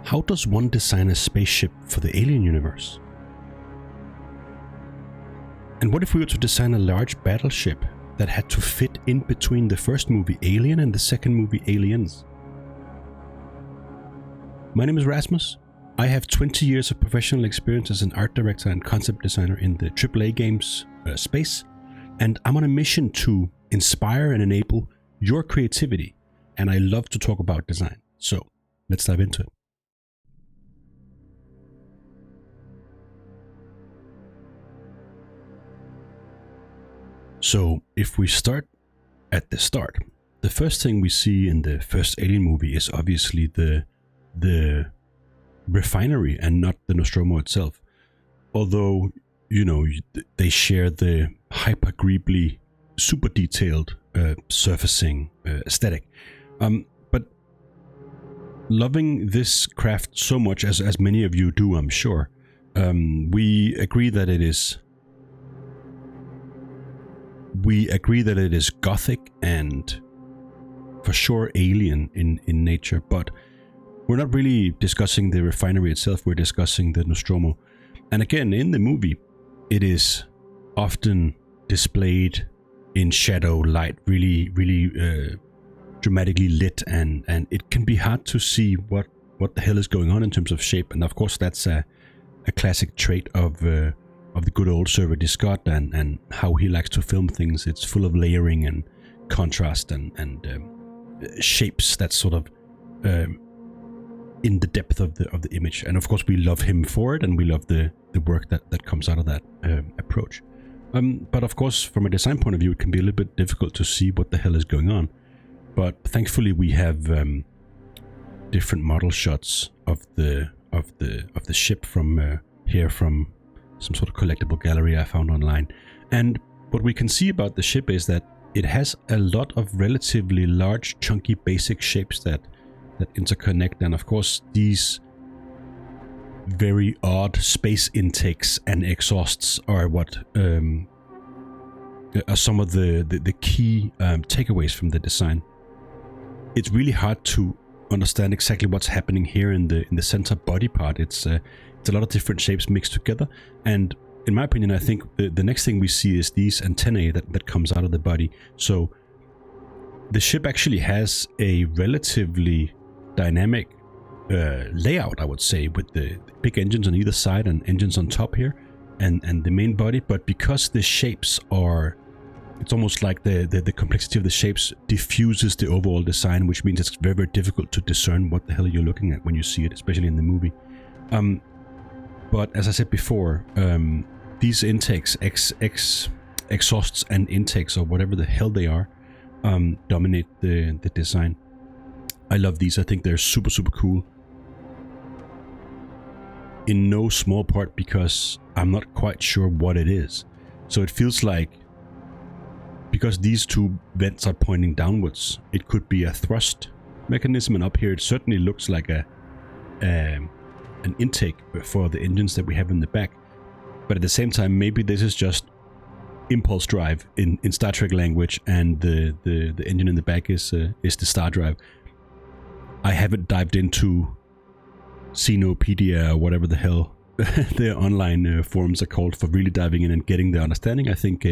How does one design a spaceship for the alien universe? And what if we were to design a large battleship that had to fit in between the first movie Alien and the second movie Aliens? My name is Rasmus. I have 20 years of professional experience as an art director and concept designer in the AAA games space, and I'm on a mission to inspire and enable your creativity, and I love to talk about design. So let's dive into it. So if we start at the start, the first thing we see in the first Alien movie is obviously the refinery and not the Nostromo itself. Although, you know, they share the hyper-greebly, super detailed surfacing aesthetic. But loving this craft so much, as many of you do, I'm sure, we agree that it is gothic and for sure alien in nature, but we're not really discussing the refinery itself, we're discussing the Nostromo. And again, in the movie, it is often displayed in shadow, light, really dramatically lit, and it can be hard to see what the hell is going on in terms of shape. And of course, that's a classic trait of the good old Sir Ridley Scott and how he likes to film things. It's full of layering and contrast and shapes that sort of in the depth of the image. And of course, we love him for it, and we love the work that comes out of that approach. But of course, from a design point of view, it can be a little bit difficult to see what the hell is going on. But thankfully, we have different model shots of the ship from from some sort of collectible gallery I found online. And what we can see about the ship is that it has a lot of relatively large, chunky, basic shapes that interconnect. And of course, these very odd space intakes and exhausts are what are some of the key takeaways from the design. It's really hard to understand exactly what's happening here in the center body part. It's a lot of different shapes mixed together, and in my opinion, I think the next thing we see is these antennae that comes out of the body. So the ship actually has a relatively dynamic layout, I would say, with the big engines on either side and engines on top here, and the main body. But because the shapes are, it's almost like the complexity of the shapes diffuses the overall design, which means it's very, very difficult to discern what the hell you're looking at when you see it, especially in the movie. But as I said before, these intakes, exhausts and intakes, or whatever the hell they are, dominate the design. I love these. I think they're super, super cool. In no small part because I'm not quite sure what it is. So it feels like, because these two vents are pointing downwards, it could be a thrust mechanism, and up here it certainly looks like an intake for the engines that we have in the back. But at the same time, maybe this is just impulse drive in Star Trek language, and the engine in the back is the star drive. I haven't dived into Xenopedia or whatever the hell the online forums are called for really diving in and getting the understanding. I think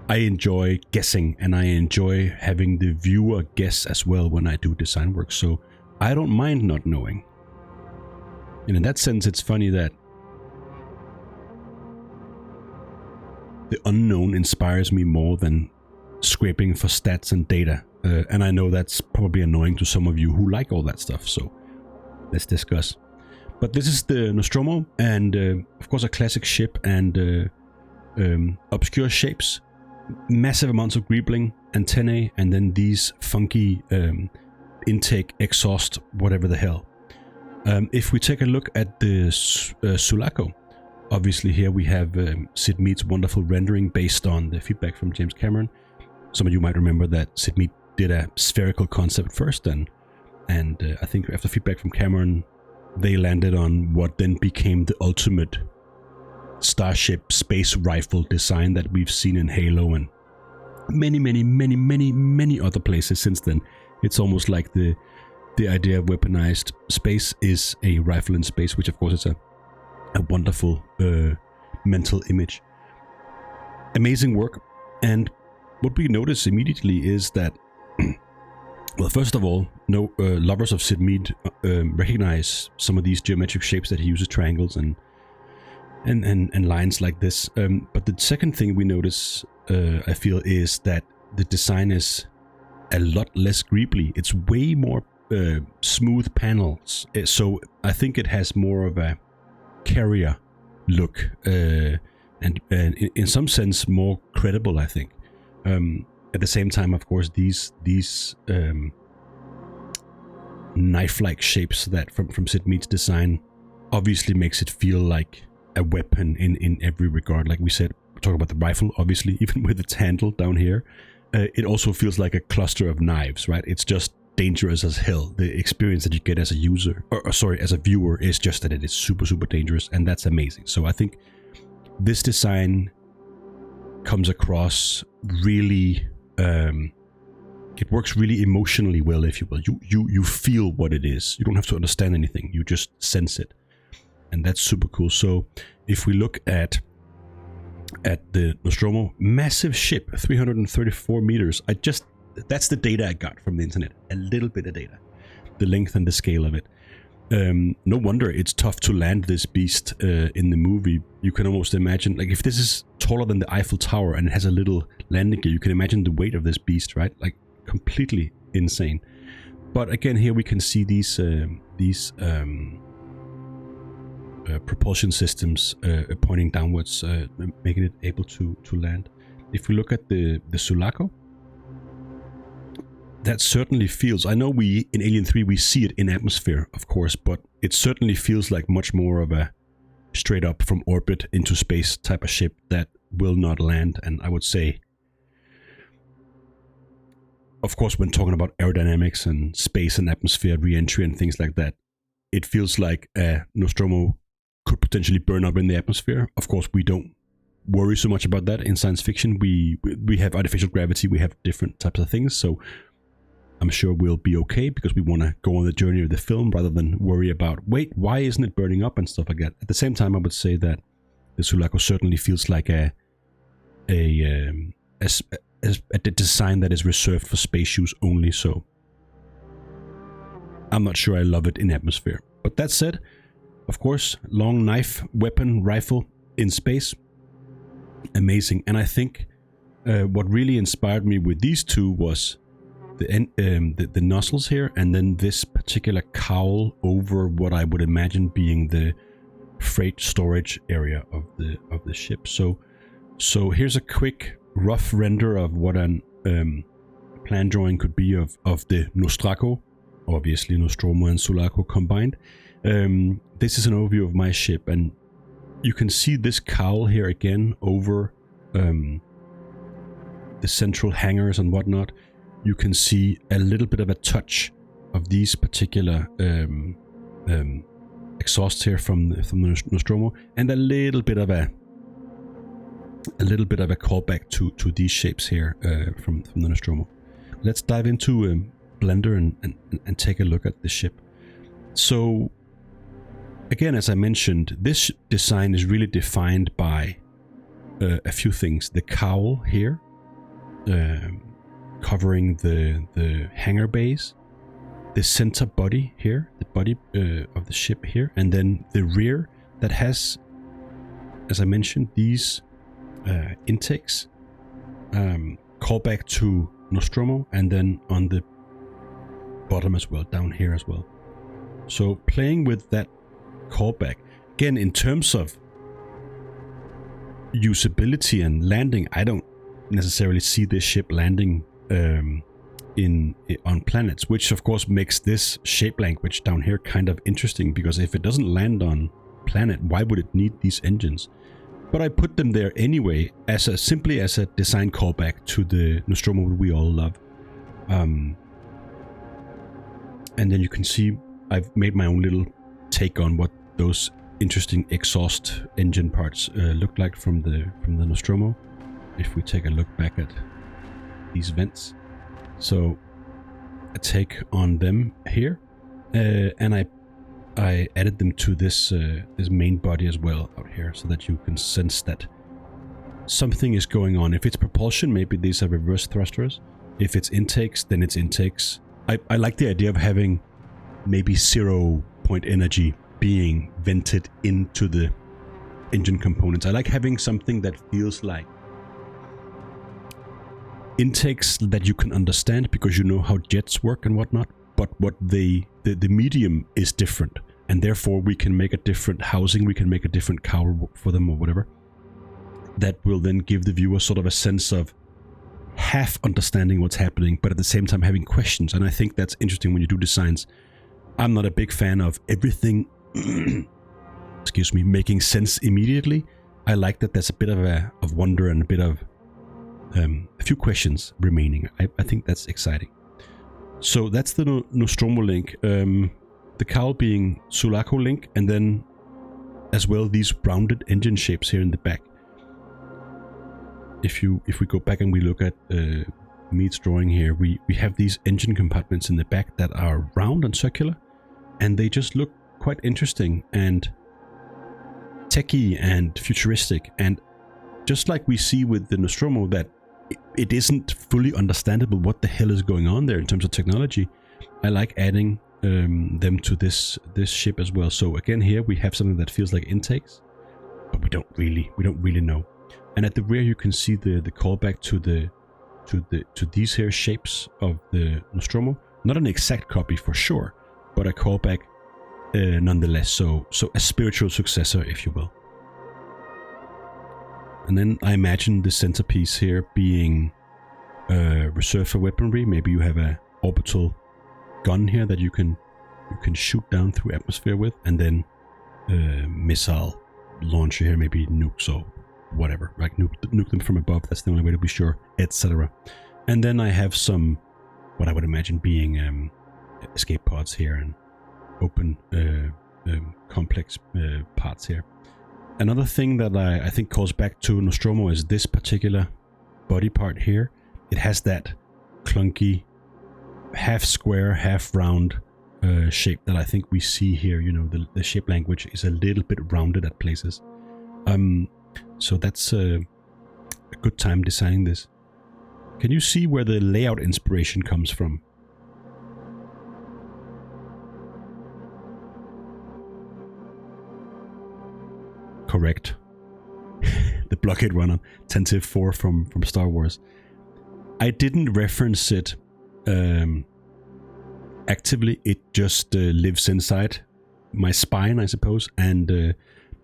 I enjoy guessing, and I enjoy having the viewer guess as well when I do design work, so I don't mind not knowing. And in that sense, it's funny that the unknown inspires me more than scraping for stats and data. And I know that's probably annoying to some of you who like all that stuff, so let's discuss. But this is the Nostromo, and of course a classic ship, and obscure shapes, massive amounts of greebling, antennae, and then these funky intake, exhaust, whatever the hell. If we take a look at the Sulaco, obviously here we have Sid Mead's wonderful rendering based on the feedback from James Cameron. Some of you might remember that Sid Mead did a spherical concept first, and I think after feedback from Cameron, they landed on what then became the ultimate starship space rifle design that we've seen in Halo and many other places since then. It's almost like the the idea of weaponized space is a rifle in space, which of course is a wonderful mental image. Amazing work. And what we notice immediately is that, well, first of all, lovers of Sid Mead recognize some of these geometric shapes that he uses, triangles and lines like this. But the second thing we notice, I feel, is that the design is a lot less greebly. It's way more smooth panels. So I think it has more of a carrier look, and in some sense more credible, I think. At the same time, of course, these knife-like shapes that from Sid Mead's design obviously makes it feel like a weapon in every regard. Like we said, we're talking about the rifle, obviously, even with its handle down here. It also feels like a cluster of knives, right? It's just dangerous as hell. The experience that you get as a user, or sorry, as a viewer, is just that it is super, super dangerous, and that's amazing. So I think this design comes across really, it works really emotionally well, if you will. You feel what it is. You don't have to understand anything. You just sense it, and that's super cool. So if we look at the Nostromo, massive ship, 334 meters. That's the data I got from the internet. A little bit of data, the length and the scale of it. No wonder it's tough to land this beast in the movie. You can almost imagine, like, if this is taller than the Eiffel Tower and it has a little landing gear, you can imagine the weight of this beast, right? Like, completely insane. But again, here we can see these propulsion systems pointing downwards, making it able to land. If we look at the Sulaco, that certainly feels, I know we in Alien 3 we see it in atmosphere, of course, but it certainly feels like much more of a straight up from orbit into space type of ship that will not land. And I would say, of course, when talking about aerodynamics and space and atmosphere re-entry and things like that, it feels like a Nostromo could potentially burn up in the atmosphere. Of course, we don't worry so much about that in science fiction. We have artificial gravity, we have different types of things, so I'm sure we'll be okay, because we want to go on the journey of the film rather than worry about, wait, why isn't it burning up and stuff like that. At the same time, I would say that the Sulaco certainly feels like a design that is reserved for space use only, so I'm not sure I love it in atmosphere. But that said, of course, long knife, weapon, rifle in space, amazing. And I think what really inspired me with these two was the nozzles here, and then this particular cowl over what I would imagine being the freight storage area of the ship. So here's a quick rough render of what an plan drawing could be of the Nostraco, obviously Nostromo and Sulaco combined. This is an overview of my ship, and you can see this cowl here again over the central hangars and whatnot. You can see a little bit of a touch of these particular exhausts here from the Nostromo, and a little bit of a callback to these shapes here from the Nostromo. Let's dive into Blender and take a look at the ship. So again, as I mentioned, this design is really defined by a few things. The cowl here, covering the hangar bays, the center body here, the body of the ship here, and then the rear that has, as I mentioned, these intakes, call back to Nostromo, and then on the bottom as well, down here as well. So playing with that callback, again, in terms of usability and landing, I don't necessarily see this ship landing on planets, which of course makes this shape language down here kind of interesting, because if it doesn't land on planet, why would it need these engines? But I put them there anyway simply as a design callback to the Nostromo we all love. And then you can see I've made my own little take on what those interesting exhaust engine parts look like from the Nostromo. If we take a look back at these vents, so a take on them here. and I added them to this this main body as well out here, so that you can sense that something is going on. If it's propulsion, maybe these are reverse thrusters. If it's intakes, then it's intakes. I like the idea of having maybe 0 point energy being vented into the engine components. I like having something that feels like intakes that you can understand because you know how jets work and whatnot, but what the medium is different, and therefore we can make a different housing, we can make a different cowl for them or whatever. That will then give the viewer sort of a sense of half understanding what's happening, but at the same time having questions. And I think that's interesting when you do designs. I'm not a big fan of everything excuse me, making sense immediately. I like that there's a bit of wonder and a bit of a few questions remaining. I think that's exciting. So that's the Nostromo link, the cowl being Sulaco link, and then as well these rounded engine shapes here in the back. If we go back and we look at Mead's drawing here, we have these engine compartments in the back that are round and circular, and they just look quite interesting and techy and futuristic. And just like we see with the Nostromo, that it isn't fully understandable what the hell is going on there in terms of technology, I like adding them to this ship as well. So again, here we have something that feels like intakes, but we don't really know. And at the rear you can see the callback to these here shapes of the Nostromo. Not an exact copy for sure, but a callback nonetheless. So a spiritual successor, if you will. And then I imagine the centerpiece here being reserved for weaponry. Maybe you have a orbital gun here that you can shoot down through atmosphere with, and then missile launcher here, maybe nukes or whatever, like nuke them from above. That's the only way to be sure, etc. And then I have some, what I would imagine being escape pods here and open complex parts here. Another thing that I think calls back to Nostromo is this particular body part here. It has that clunky half square, half round shape that I think we see here. You know, the shape language is a little bit rounded at places. So that's a good time designing this. Can you see where the layout inspiration comes from? Correct. The Blockade Runner, Tentive 4 from Star Wars. I didn't reference it actively. It just lives inside my spine, I suppose, and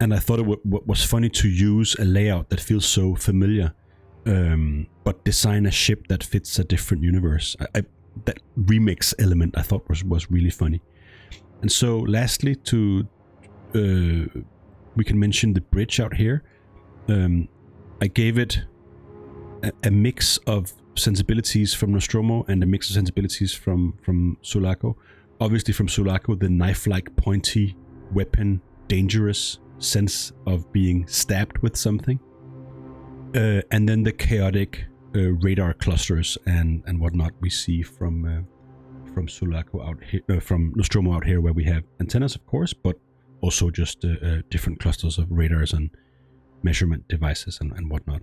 I thought it was funny to use a layout that feels so familiar, but design a ship that fits a different universe. That remix element I thought was really funny. And so lastly, we can mention the bridge out here. I gave it a mix of sensibilities from Nostromo and a mix of sensibilities from Sulaco. Obviously from Sulaco, the knife-like pointy weapon, dangerous sense of being stabbed with something. And then the chaotic radar clusters and whatnot we see from Sulaco out here, from Nostromo out here, where we have antennas, of course, but also just different clusters of radars and measurement devices and whatnot.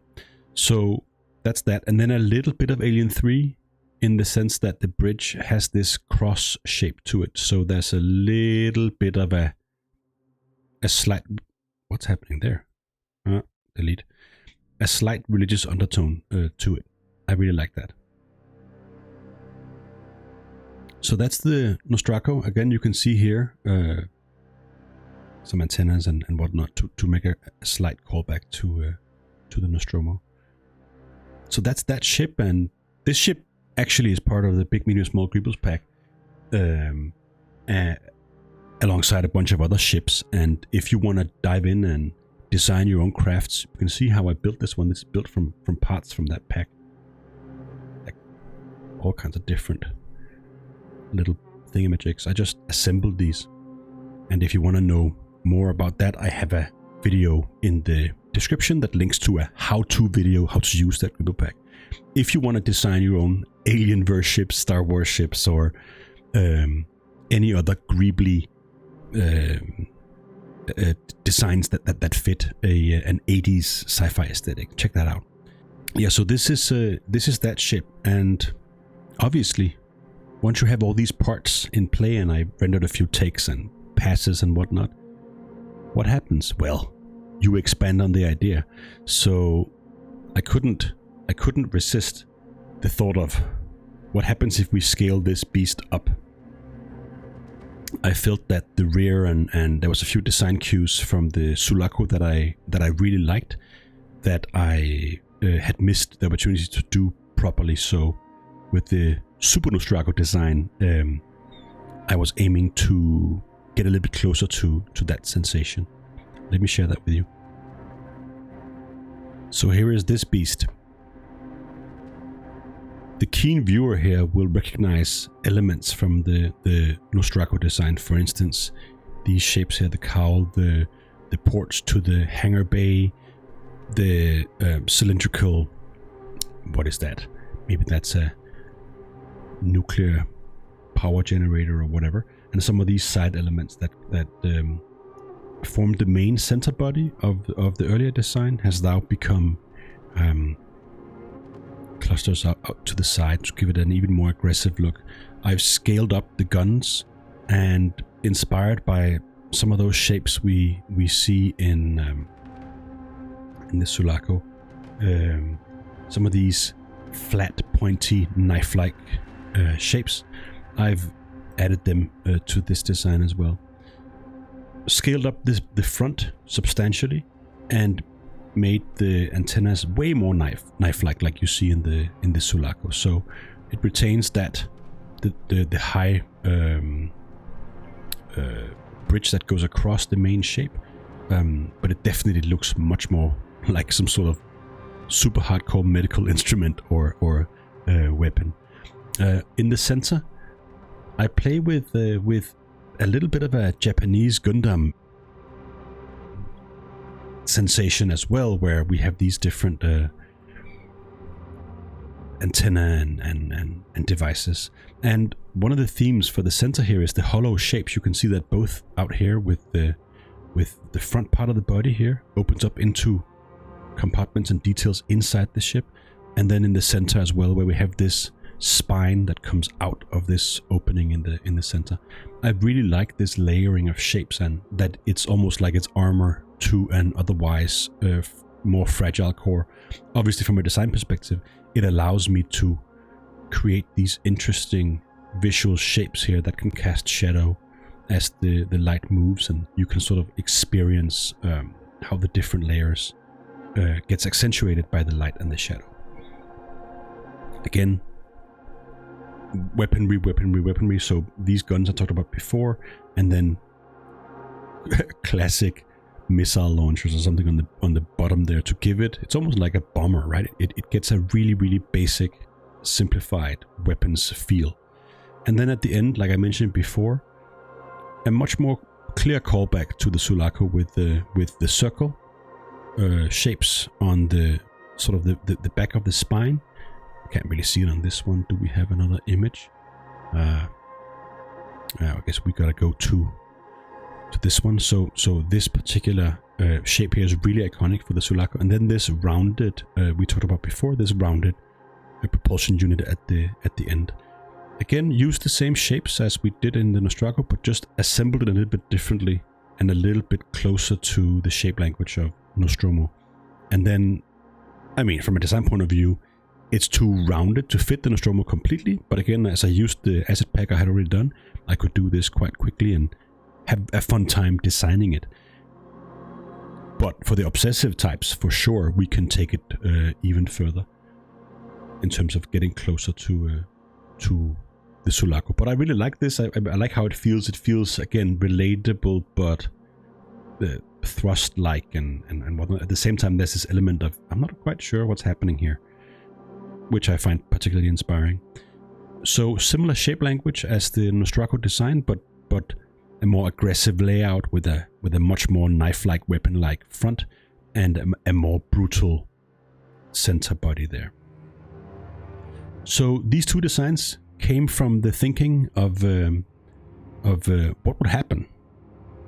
So that's that. And then a little bit of Alien 3 in the sense that the bridge has this cross shape to it. So there's a little bit of a slight... What's happening there? Delete. A slight religious undertone to it. I really like that. So that's the Nostraco. Again, you can see here some antennas and whatnot to make a slight callback to the Nostromo. So that's that ship, and this ship actually is part of the Big Medium Small Greebles pack, alongside a bunch of other ships. And if you want to dive in and design your own crafts, you can see how I built this one. This is built from parts from that pack, like all kinds of different little thingamajigs. I just assembled these, and if you want to know more about that, I have a video in the description that links to a how-to video, how to use that Greeble pack. If you want to design your own Alien-verse ships, Star Wars ships, or any other greebly designs that fit an 80s sci-fi aesthetic. Check that out. Yeah, so this is that ship, and obviously, once you have all these parts in play, and I rendered a few takes and passes and whatnot, what happens? Well, you expand on the idea. So I couldn't resist the thought of what happens if we scale this beast up. I felt that the rear and there was a few design cues from the Sulaco that I really liked, that I had missed the opportunity to do properly. So with the Super Nostraco design, I was aiming to get a little bit closer to that sensation. Let me share that with you. So here is this beast. The keen viewer here will recognize elements from the Nostraco design. For instance, these shapes here, the cowl, the ports to the hangar bay, the cylindrical, what is that? Maybe that's a nuclear power generator or whatever. And some of these side elements that formed the main center body of the earlier design has now become clusters out to the side to give it an even more aggressive look. I've scaled up the guns, and inspired by some of those shapes we see in the Sulaco, some of these flat, pointy, knife-like shapes, I've added them to this design as well. Scaled up the front substantially, and made the antennas way more knife-like, like you see in the Sulaco. So it retains that the high bridge that goes across the main shape, but it definitely looks much more like some sort of super hardcore medical instrument or weapon. In the center, I play with a little bit of a Japanese Gundam sensation as well, where we have these different antenna and devices. And one of the themes for the center here is the hollow shapes. You can see that both out here with the front part of the body here opens up into compartments and details inside the ship, and then in the center as well, where we have this spine that comes out of this opening in the center. I really like this layering of shapes, and that it's almost like it's armor to an otherwise more fragile core. Obviously, from a design perspective, it allows me to create these interesting visual shapes here that can cast shadow as the light moves, and you can sort of experience how the different layers gets accentuated by the light and the shadow. Again, weaponry. So these guns I talked about before, and then classic missile launchers or something on the bottom there to give it. It's almost like a bomber, right? It gets a really basic, simplified weapons feel. And then at the end, like I mentioned before, a much more clear callback to the Sulaco with the circle shapes on the sort of the back of the spine. Can't really see it on this one. Do we have another image? I guess we gotta go to this one. So this particular shape here is really iconic for the Sulaco. And then this rounded, we talked about before, this rounded propulsion unit at the end. Again, use the same shapes as we did in the Nostraco, but just assembled it a little bit differently and a little bit closer to the shape language of Nostromo. And then, I mean, from a design point of view, it's too rounded to fit the Nostromo completely, but again, as I used the asset pack I had already done, I could do this quite quickly and have a fun time designing it. But for the obsessive types, for sure, we can take it even further in terms of getting closer to the Sulaco. But I really like this. I like how it feels. It feels, again, relatable, but thrust-like and whatnot. At the same time, there's this element of, I'm not quite sure what's happening here, which I find particularly inspiring. So similar shape language as the Nostraco design, but a more aggressive layout with a much more knife-like, weapon-like front, and a more brutal center body there. So these two designs came from the thinking of of what would happen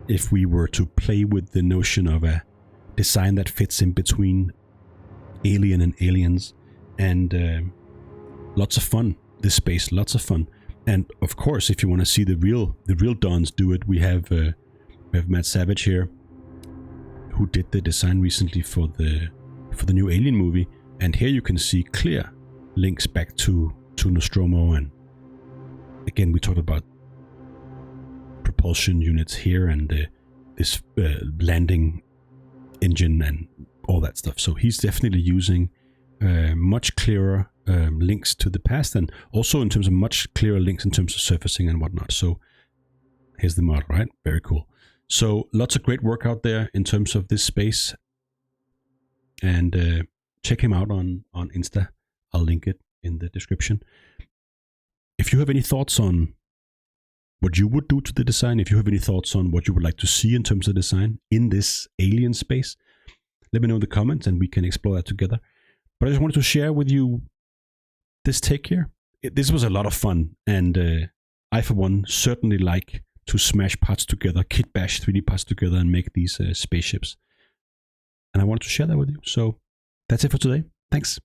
if we were to play with the notion of a design that fits in between alien and aliens, and lots of fun. This space, lots of fun. And of course, if you want to see the real Dons do it, we have Matt Savage here, who did the design recently for the new Alien movie, and here you can see clear links back to Nostromo. And again, we talked about propulsion units here and this landing engine and all that stuff. So he's definitely using much clearer links to the past, and also in terms of much clearer links in terms of surfacing and whatnot. So here's the model, right? Very cool. So lots of great work out there in terms of this space, and check him out on Insta. I'll link it in the description. If you have any thoughts on what you would do to the design, if you have any thoughts on what you would like to see in terms of design in this alien space, let me know in the comments and we can explore that together. But I just wanted to share with you this take here. This was a lot of fun, and I, for one, certainly like to smash parts together, kit bash 3D parts together and make these spaceships. And I wanted to share that with you. So that's it for today. Thanks.